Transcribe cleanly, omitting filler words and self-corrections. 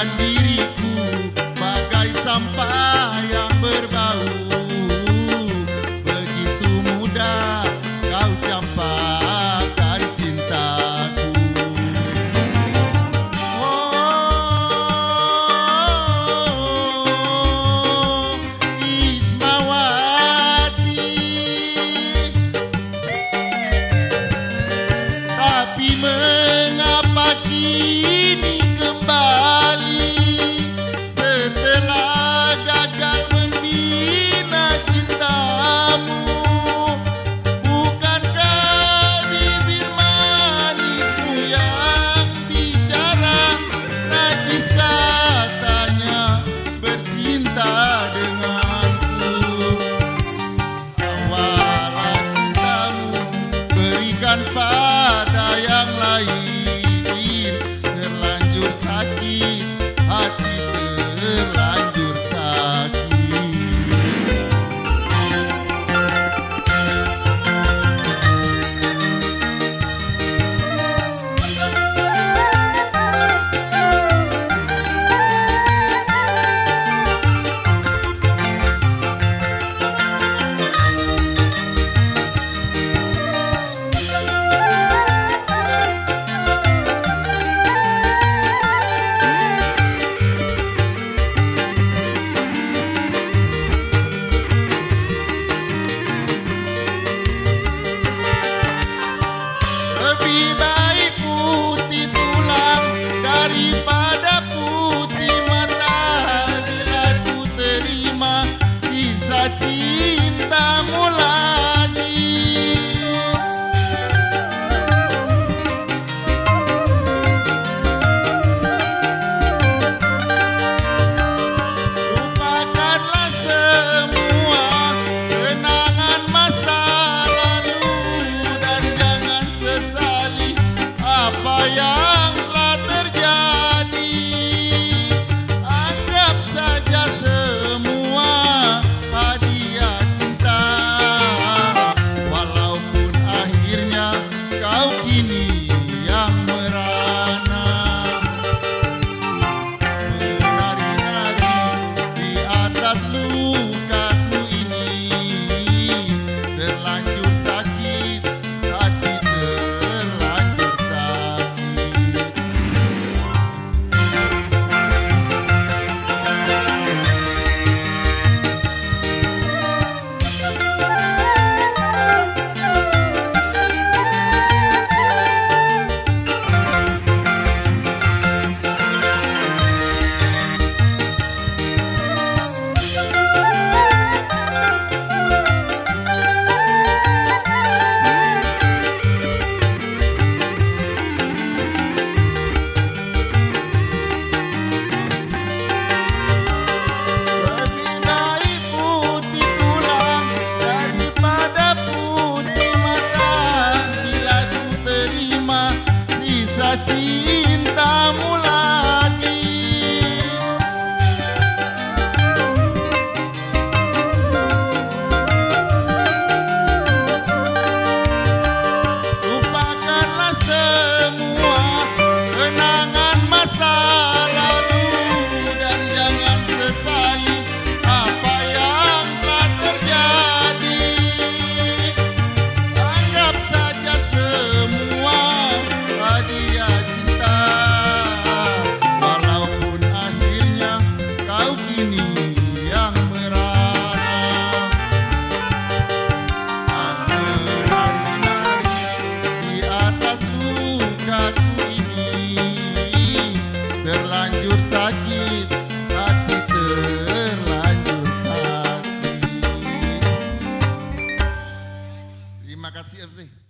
menjadikan diriku bagai sampah yang berbau. Begitu mudah kau campakkan cintaku. Oh, Ismawati, tapi mengapa kini kembali setelah gagal membina cintamu? Bukankah bibir manismu yang bicara najis katanya bercinta denganku? Awalah cintamu berikan pada yang lain, terlanjur sakit hati, terlanjur sakit. Lebih baik putih tulang daripada putih mata, bila ku terima sisa cintamu lagi. Lupakanlah semua kenangan masa lalu dan jangan sesali apa yang telah terjadi. Anggap saja semua hadiah cinta, walaupun akhirnya kau kini yang merana. Menari-nari di atas lukaku ini, terlanjur sakit hati, terlanjur sakit. Lebih baik putih tulang daripada putih mata, bila ku terima sisa cintamu lagi. Lupakanlah semua kenangan masa lalu dan jangan sesali apa yang telah terjadi. Anggap saja semua hadiah cinta, walaupun akhirnya kau kini yang merana. Menari-nari di atas lukaku ini, terlanjur sakit hati, terlanjur sakit. Terima kasih FC.